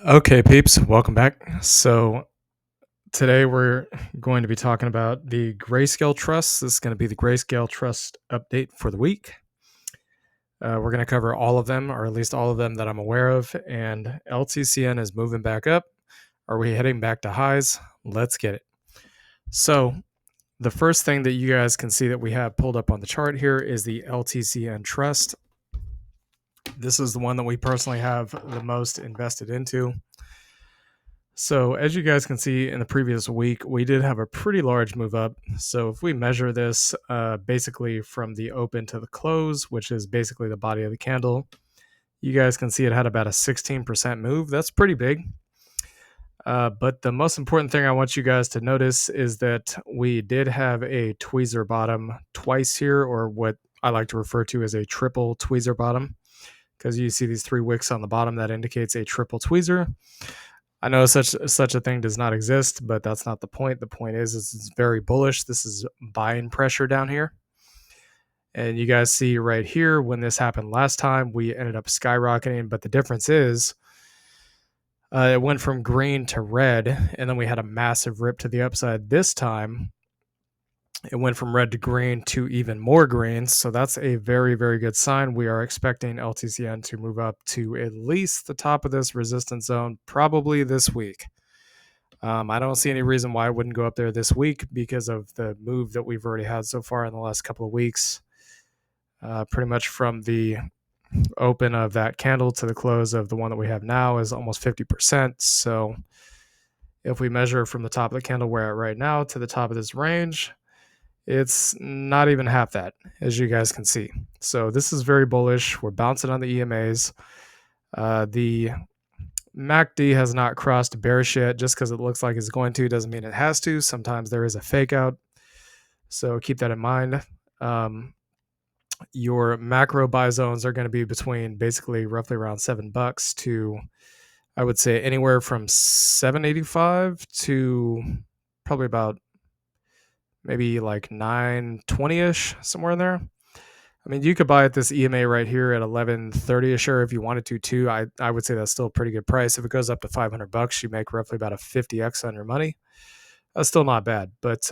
Okay, peeps, welcome back. So today we're going to be talking about the Grayscale Trust. This is going to be the Grayscale Trust update for the week. We're going to cover all of them, or at least all of them that I'm aware of. And LTCN is moving back up. Are we heading back to highs? Let's get it. So the first thing that you guys can see that we have pulled up on the chart here is the LTCN Trust. This is the one that we personally have the most invested into. So as you guys can see in the previous week, we did have a pretty large move up. So if we measure this basically from the open to the close, which is basically the body of the candle, you guys can see it had about a 16% move. That's pretty big. But the most important thing I want you guys to notice is that we did have a tweezer bottom twice here, or what I like to refer to as a triple tweezer bottom, because you see these three wicks on the bottom that indicates a triple tweezer. I know such a thing does not exist, but that's not the point. The point is it's very bullish. This is buying pressure down here. And you guys see right here, when this happened last time, we ended up skyrocketing. But the difference is it went from green to red, and then we had a massive rip to the upside. This time, it went from red to green to even more green. So that's a very, very good sign. We are expecting LTCN to move up to at least the top of this resistance zone, probably this week. I don't see any reason why I wouldn't go up there this week because of the move that we've already had so far in the last couple of weeks. Pretty much from the open of that candle to the close of the one that we have now is almost 50%. So if we measure from the top of the candle we're at right now to the top of this range, it's not even half that, as you guys can see. So this is very bullish. We're bouncing on the EMAs. The MACD has not crossed bearish yet. Just because it looks like it's going to doesn't mean it has to. Sometimes there is a fake out. So keep that in mind. Your macro buy zones are going to be between basically roughly around $7 to, I would say, anywhere from $7.85 to probably about maybe like $9.20-ish, somewhere in there. I mean, you could buy at this EMA right here at $11.30 a share if you wanted to too. I would say that's still a pretty good price. If it goes up to $500, you make roughly about a 50x on your money. That's still not bad. But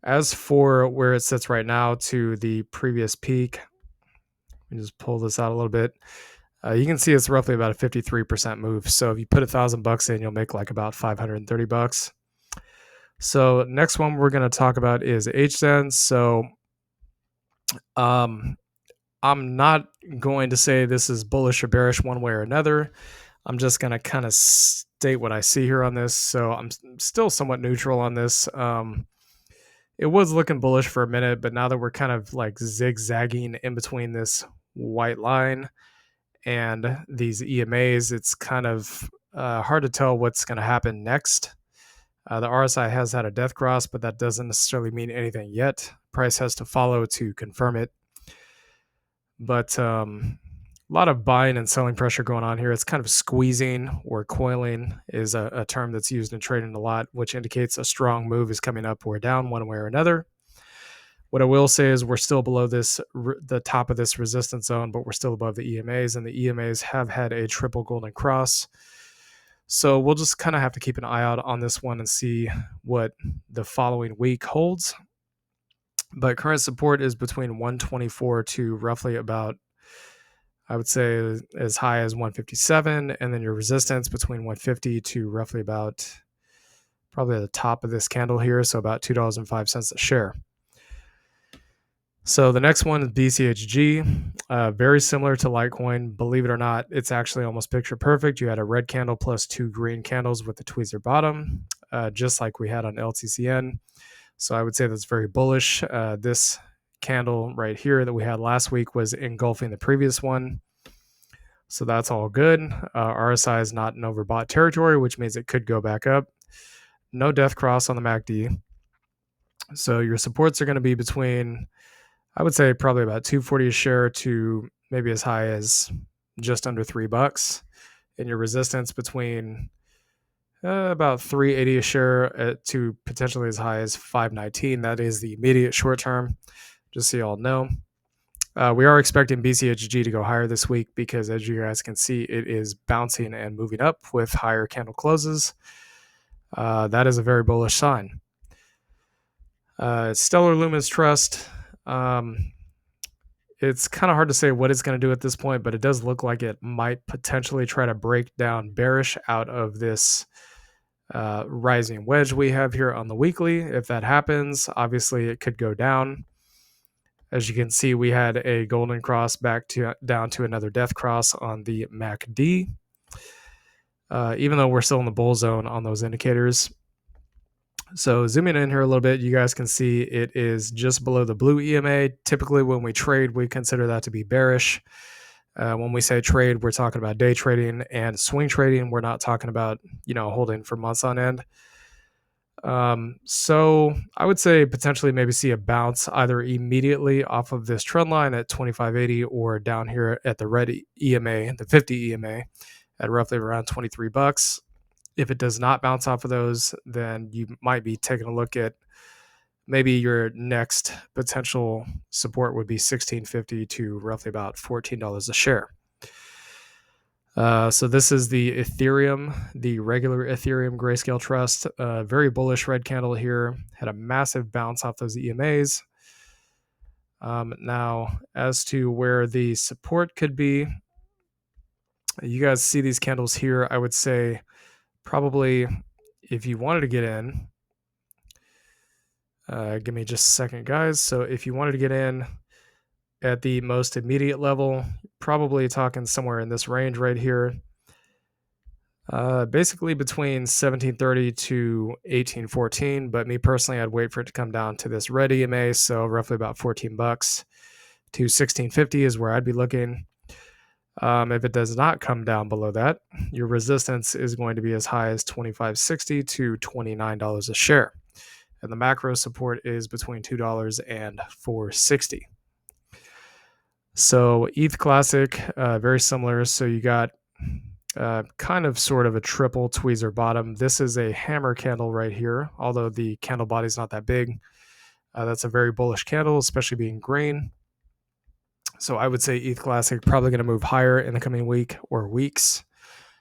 as for where it sits right now to the previous peak, let me just pull this out a little bit. You can see it's roughly about a 53% move. So if you put $1,000 in, you'll make like about $530. So next one we're going to talk about is hzen. So I'm not going to say this is bullish or bearish one way or another. I'm just going to kind of state what I see here on this. So I'm still somewhat neutral on this. It was looking bullish for a minute, but now that we're kind of like zigzagging in between this white line and these EMAs, it's kind of hard to tell what's going to happen next. The RSI has had a death cross, but that doesn't necessarily mean anything yet. Price has to follow to confirm it. But a lot of buying and selling pressure going on here. It's kind of squeezing, or coiling is a term that's used in trading a lot, which indicates a strong move is coming up or down one way or another. What I will say is we're still below the top of this resistance zone, but we're still above the EMAs, and the EMAs have had a triple golden cross. So we'll just kind of have to keep an eye out on this one and see what the following week holds. But current support is between 124 to roughly about, I would say, as high as 157, and then your resistance between 150 to roughly about probably at the top of this candle here, so about $2.05 a share. So the next one is bchg, very similar to Litecoin. Believe it or not, it's actually almost picture perfect. You had a red candle plus two green candles with the tweezer bottom, just like we had on LTCN. So I would say that's very bullish. This candle right here that we had last week was engulfing the previous one. So that's all good. RSI is not in overbought territory, which means it could go back up. No death cross on the MACD. So your supports are going to be between, I would say, probably about 240 a share to maybe as high as just under $3. And your resistance between about 380 a share to potentially as high as 519. That is the immediate short term, just so you all know. We are expecting bchg to go higher this week because, as you guys can see, it is bouncing and moving up with higher candle closes. That is a very bullish sign. Stellar Lumens Trust. It's kind of hard to say what it's going to do at this point, but it does look like it might potentially try to break down bearish out of this rising wedge we have here on the weekly. If that happens, obviously it could go down. As you can see, we had a golden cross down to another death cross on the MACD. Even though we're still in the bull zone on those indicators. So zooming in here a little bit, you guys can see it is just below the blue EMA. Typically when we trade, we consider that to be bearish. When we say trade, we're talking about day trading and swing trading. We're not talking about, holding for months on end. So I would say potentially maybe see a bounce either immediately off of this trend line at 25.80 or down here at the red EMA, the 50 EMA at roughly around $23. If it does not bounce off of those, then you might be taking a look at maybe your next potential support would be $16.50 to roughly about $14 a share. So this is the Ethereum, the regular Ethereum Grayscale Trust. Very bullish red candle here. Had a massive bounce off those EMAs. Now, as to where the support could be, you guys see these candles here. I would say probably if you wanted to get in, give me just a second, guys. So if you wanted to get in at the most immediate level, probably talking somewhere in this range right here. Basically between 1730 to 1814, but me personally, I'd wait for it to come down to this red EMA, so roughly about $14 to 1650 is where I'd be looking. If it does not come down below that, your resistance is going to be as high as $25.60 to $29 a share. And the macro support is between $2 and $4.60. So ETH Classic, very similar. So you got kind of sort of a triple tweezer bottom. This is a hammer candle right here, although the candle body is not that big. That's a very bullish candle, especially being green. So I would say ETH Classic probably going to move higher in the coming week or weeks,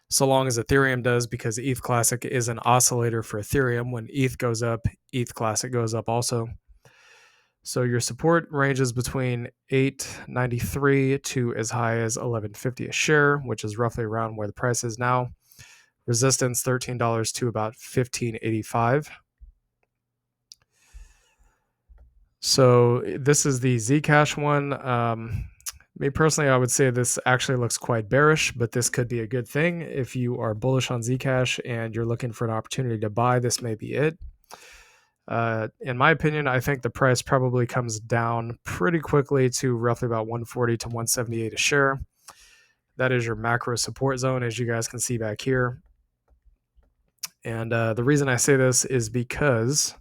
so long as Ethereum does, because ETH Classic is an oscillator for Ethereum. When ETH goes up, ETH Classic goes up also. So your support ranges between $8.93 to as high as $11.50 a share, which is roughly around where the price is now. Resistance $13 to about $15.85. So this is the Zcash one. Me personally, I would say this actually looks quite bearish, but this could be a good thing. If you are bullish on Zcash and you're looking for an opportunity to buy, this may be it. In my opinion, I think the price probably comes down pretty quickly to roughly about 140 to 178 a share. That is your macro support zone, as you guys can see back here. And the reason I say this is because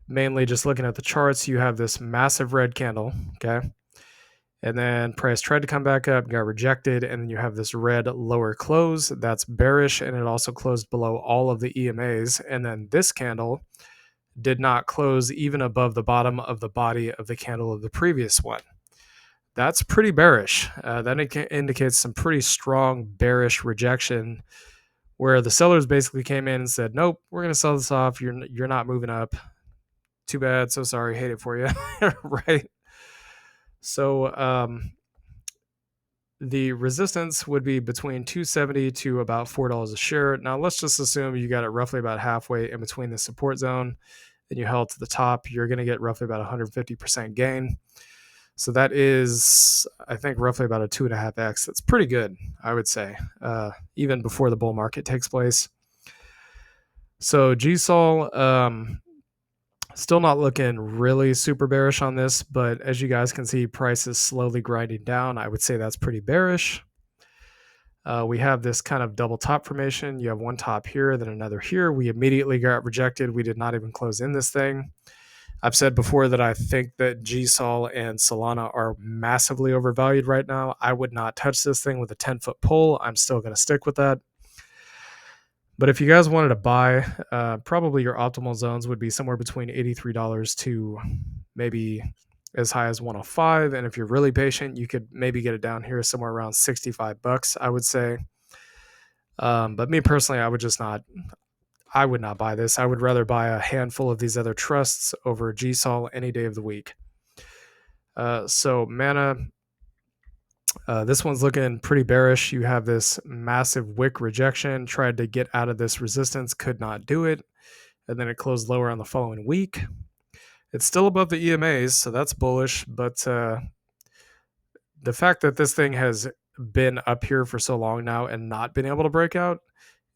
mainly just looking at the charts, you have this massive red candle, okay? And then price tried to come back up, got rejected, and then you have this red lower close. That's bearish, and it also closed below all of the EMAs. And then this candle did not close even above the bottom of the body of the candle of the previous one. That's pretty bearish. That indicates some pretty strong bearish rejection, where the sellers basically came in and said, nope, we're going to sell this off. You're not moving up. Too bad. So sorry. Hate it for you. Right? So the resistance would be between $2.70 to about $4 a share. Now, let's just assume you got it roughly about halfway in between the support zone and you held to the top. You're going to get roughly about 150% gain. So that is, I think, roughly about a 2.5x. That's pretty good, I would say, even before the bull market takes place. So gsol, still not looking really super bearish on this, but as you guys can see, price is slowly grinding down. I would say that's pretty bearish. We have this kind of double top formation. You have one top here, then another here. We immediately got rejected. We did not even close in this thing. I've said before that I think that gsol and Solana are massively overvalued right now. I would not touch this thing with a 10-foot pole. I'm still going to stick with that. But if you guys wanted to buy, probably your optimal zones would be somewhere between $83 to maybe as high as 105. And if you're really patient, you could maybe get it down here somewhere around $65, I would say. But me personally, I would not buy this. I would rather buy a handful of these other trusts over gsol any day of the week. So mana, this one's looking pretty bearish. You have this massive wick rejection, tried to get out of this resistance, could not do it. And then it closed lower on the following week. It's still above the EMAs, so that's bullish. But the fact that this thing has been up here for so long now and not been able to break out,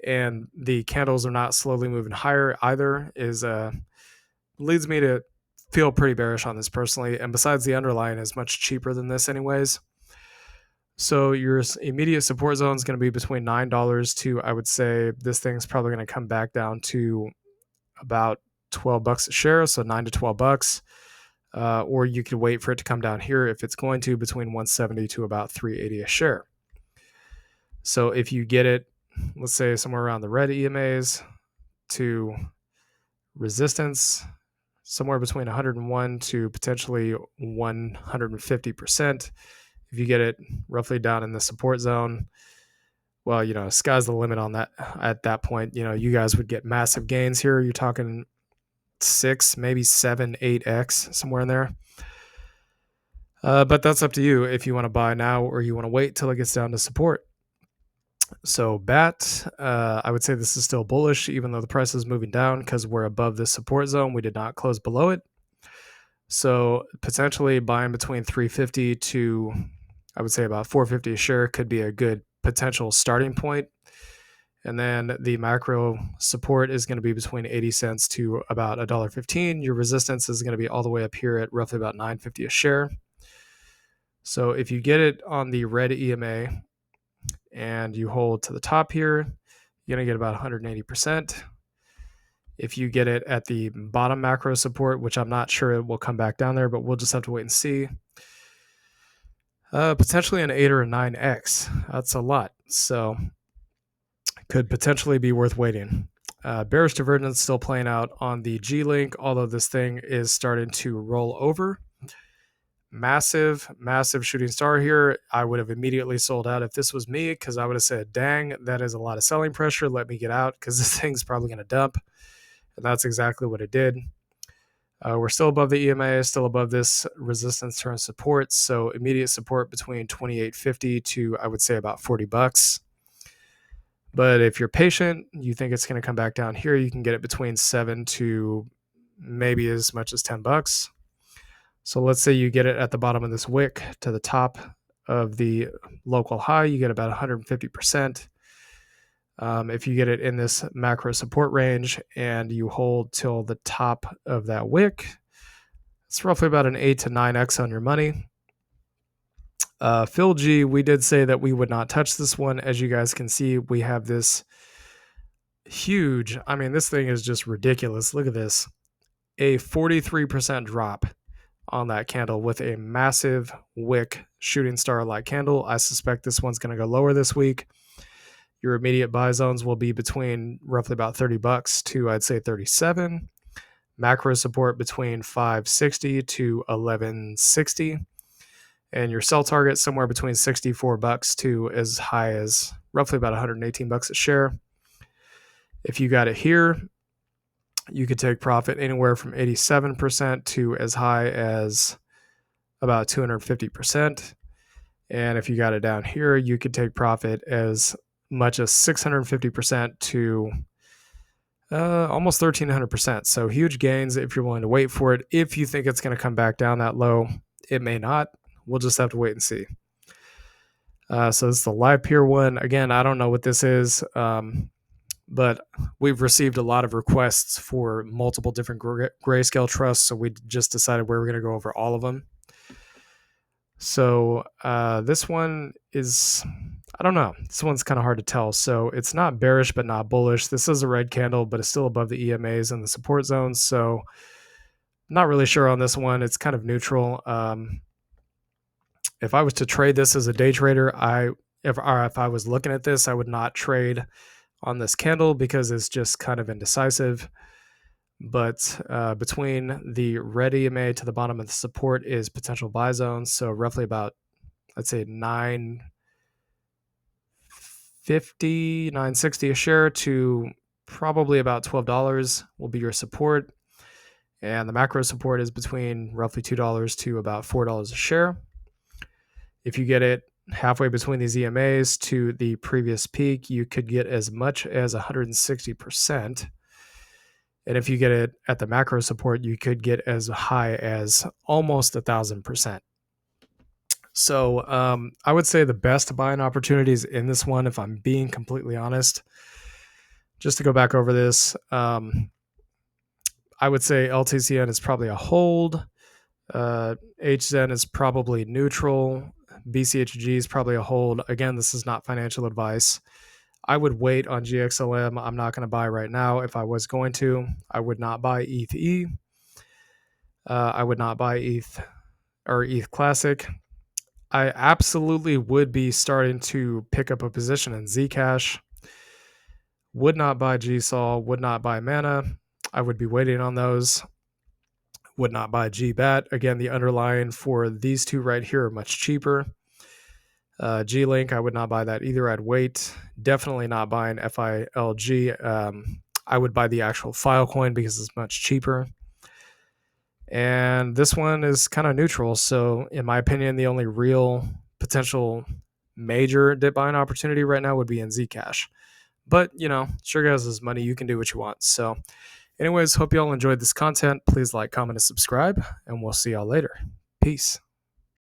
and the candles are not slowly moving higher either, is leads me to feel pretty bearish on this personally. And besides, the underlying is much cheaper than this anyways. So your immediate support zone is going to be between $9 to, I would say this thing's probably going to come back down to about $12 a share, so $9 to $12. Or you could wait for it to come down here if it's going to, between 170 to about 380 a share. So if you get it, let's say somewhere around the red EMAs to resistance, somewhere between 101 to potentially 150%. If you get it roughly down in the support zone, well, sky's the limit on that. At that point, you guys would get massive gains here. You're talking 6, maybe 7, 8x, somewhere in there. But that's up to you if you want to buy now or you want to wait till it gets down to support. So BAT, I would say this is still bullish, even though the price is moving down because we're above the support zone. We did not close below it. So potentially buying between 350 to, I would say about 450 a share could be a good potential starting point. And then the macro support is going to be between 80 cents to about $1.15. Your resistance is going to be all the way up here at roughly about $9.50 a share. So if you get it on the red EMA and you hold to the top here, you're going to get about 180%. If you get it at the bottom macro support, which I'm not sure it will come back down there, but we'll just have to wait and see. Potentially an 8 or a 9x. That's a lot. So could potentially be worth waiting. Bearish divergence still playing out on the glnk, although this thing is starting to roll over. Massive shooting star here. I would have immediately sold out if this was me, because I would have said, dang, that is a lot of selling pressure. Let me get out, because this thing's probably going to dump. And that's exactly what it did. We're still above the EMA, still above this resistance turn support. So immediate support between $28.50 to, I would say, about $40. But if you're patient, you think it's going to come back down here, you can get it between 7 to maybe as much as $10. So let's say you get it at the bottom of this wick to the top of the local high, you get about 150%. If you get it in this macro support range and you hold till the top of that wick, it's roughly about an 8 to 9x on your money. filg, we did say that we would not touch this one. As you guys can see, we have this huge, this thing is just ridiculous. Look at this, a 43% drop on that candle with a massive wick shooting star like candle. I suspect this one's going to go lower this week. Your immediate buy zones will be between roughly about $30 to, I'd say, 37. Macro support between 560 to 1160. And your sell target somewhere between $64 to as high as roughly about $118 a share. If you got it here, you could take profit anywhere from 87% to as high as about 250%. And if you got it down here, you could take profit as much as 650% to almost 1,300%. So huge gains if you're willing to wait for it. If you think it's going to come back down that low, it may not. We'll just have to wait and see. So this is the live peer one. Again, I don't know what this is, but we've received a lot of requests for multiple different grayscale trusts, so we just decided we were going to go over all of them. So this one is, I don't know. This one's kind of hard to tell. So it's not bearish, but not bullish. This is a red candle, but it's still above the EMAs and the support zones. So not really sure on this one. It's kind of neutral. If I was to trade this as a day trader, if I was looking at this, I would not trade on this candle because it's just kind of indecisive. But between the red EMA to the bottom of the support is potential buy zones. So roughly about, let's say, 950, 960 a share to probably about $12 will be your support. And the macro support is between roughly $2 to about $4 a share. If you get it halfway between these EMAs to the previous peak, you could get as much as 160%. And if you get it at the macro support, you could get as high as almost 1,000%. So I would say the best buying opportunities in this one, if I'm being completely honest, just to go back over this, I would say LTCN is probably a hold. Hzen is probably neutral. bchg is probably a hold. Again, this is not financial advice. I would wait on GXLM. I'm not going to buy right now. If I was going to, I would not buy ethe. I would not buy ETH or ETH Classic. I absolutely would be starting to pick up a position in Zcash. Would not buy gsol. Would not buy Mana. I would be waiting on those. Would not buy gbat. Again, the underlying for these two right here are much cheaper. glnk, I would not buy that either. I'd wait. Definitely not buying filg. I would buy the actual Filecoin because it's much cheaper. And this one is kind of neutral. So in my opinion, the only real potential major dip buying opportunity right now would be in Zcash. But, sure guys, is money. You can do what you want. So anyways, hope you all enjoyed this content. Please like, comment, and subscribe, and we'll see y'all later. Peace.